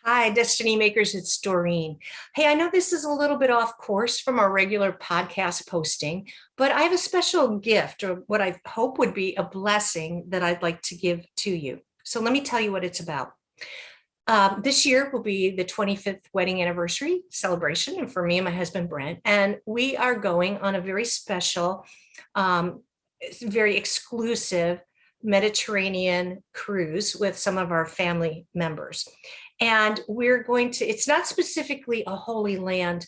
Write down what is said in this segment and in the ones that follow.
Hi, Destiny Makers, it's Doreen. Hey, I know this is a little bit off course from our regular podcast posting, but I have a special gift or what I hope would be a blessing that I'd like to give to you. So let me tell you what it's about. This year will be the 25th wedding anniversary celebration, and for me and my husband, Brent, and we are going on a very special, um, very exclusive Mediterranean cruise with some of our family members. And we're going to, it's not specifically a Holy Land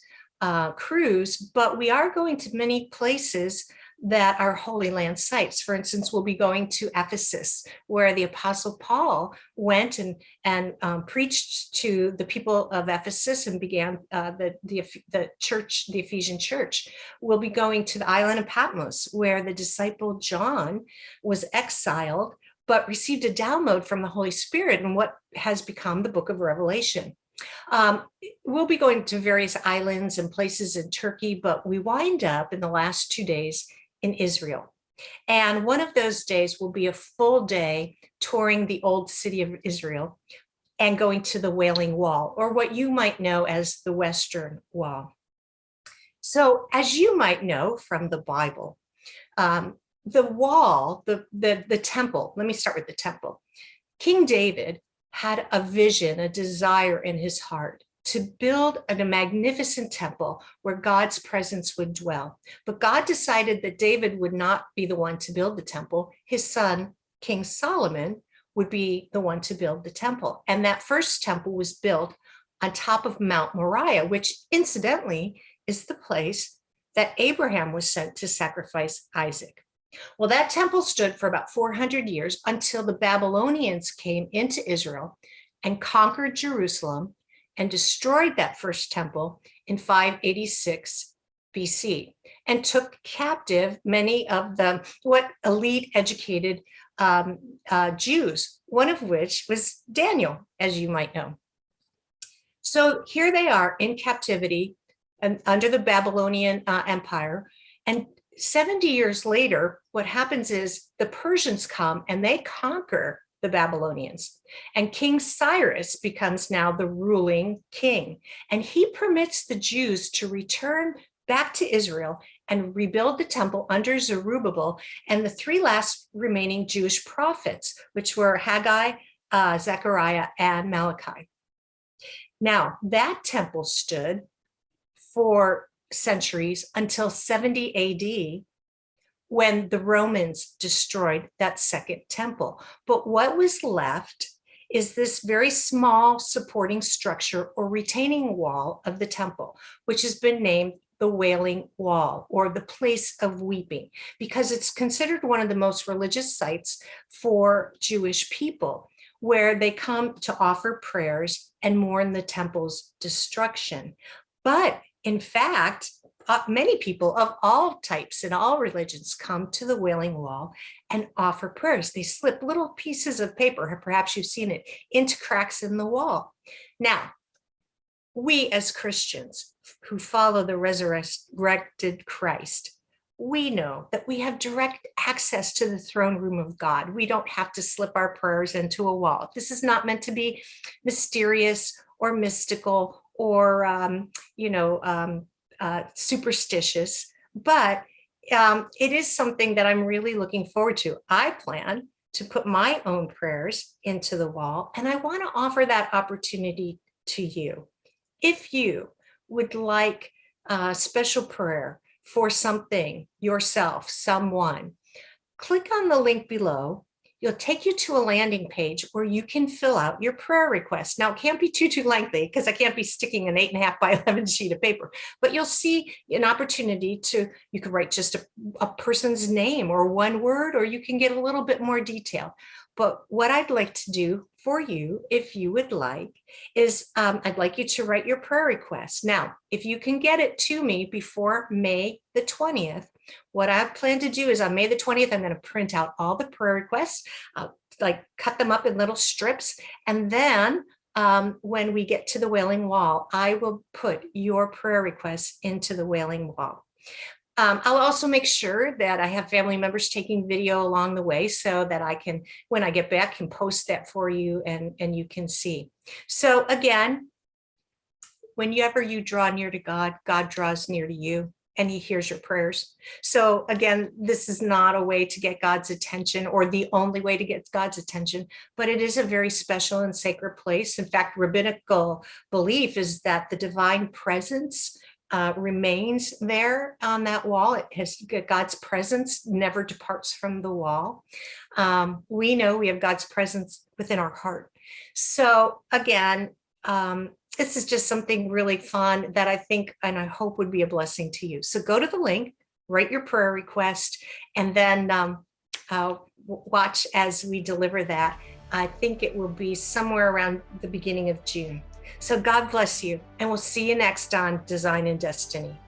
cruise, but we are going to many places that are Holy Land sites. For instance, we'll be going to Ephesus, where the Apostle Paul went and preached to the people of Ephesus and began the church, the Ephesian church. We'll be going to the island of Patmos, where the disciple John was exiled, but received a download from the Holy Spirit in what has become the book of Revelation. Um, we'll be going to various islands and places in Turkey, but we wind up in the last 2 days in Israel. And one of those days will be a full day touring the old city of Israel and going to the Wailing Wall, or what you might know as the Western Wall. So, as you might know from the Bible, the wall, the temple, let me start with the temple. King David had a vision, a desire in his heart to build a magnificent temple where God's presence would dwell. But God decided that David would not be the one to build the temple. His son, King Solomon, would be the one to build the temple. And that first temple was built on top of Mount Moriah, which incidentally is the place that Abraham was sent to sacrifice Isaac. Well, that temple stood for about 400 years until the Babylonians came into Israel and conquered Jerusalem and destroyed that first temple in 586 BC and took captive many of the what elite educated Jews, one of which was Daniel, as you might know. So here they are in captivity and under the Babylonian Empire. And 70 years later, what happens is the Persians come and they conquer the Babylonians. And King Cyrus becomes now the ruling king. And he permits the Jews to return back to Israel and rebuild the temple under Zerubbabel and the three last remaining Jewish prophets, which were Haggai, Zechariah, and Malachi. Now, that temple stood for centuries until 70 AD, when the Romans destroyed that second temple. But what was left is this very small supporting structure or retaining wall of the temple, which has been named the Wailing Wall, or the place of weeping, because it's considered one of the most religious sites for Jewish people, where they come to offer prayers and mourn the temple's destruction. But in fact, many people of all types and all religions come to the Wailing Wall and offer prayers. They slip little pieces of paper, perhaps you've seen it, into cracks in the wall. Now, we as Christians who follow the resurrected Christ, we know that we have direct access to the throne room of God. We don't have to slip our prayers into a wall. This is not meant to be mysterious or mystical or superstitious, but it is something that I'm really looking forward to. I plan to put my own prayers into the wall, and I want to offer that opportunity to you. If you would like a special prayer for something, yourself, someone, click on the link below. It'll take you to a landing page where you can fill out your prayer request. Now, it can't be too lengthy because I can't be sticking an 8.5 by 11 sheet of paper, but you'll see an opportunity to, you can write just a person's name or one word, or you can get a little bit more detail. But what I'd like to do for you, if you would like, is I'd like you to write your prayer request. Now, if you can get it to me before May the 20th, what I plan to do is on May the 20th, I'm going to print out all the prayer requests, cut them up in little strips. And then when we get to the Wailing Wall, I will put your prayer requests into the Wailing Wall. I'll also make sure that I have family members taking video along the way so that I can, when I get back, can post that for you and you can see. So again, whenever you draw near to God, God draws near to you and he hears your prayers. So again, this is not a way to get God's attention or the only way to get God's attention, but it is a very special and sacred place. In fact, rabbinical belief is that the divine presence remains there on that wall. It has God's presence never departs from the wall. We know we have God's presence within our heart. So again, this is just something really fun that I think and I hope would be a blessing to you. So go to the link, write your prayer request, and then watch as we deliver that. I think it will be somewhere around the beginning of June. So God bless you, and we'll see you next on Design and Destiny.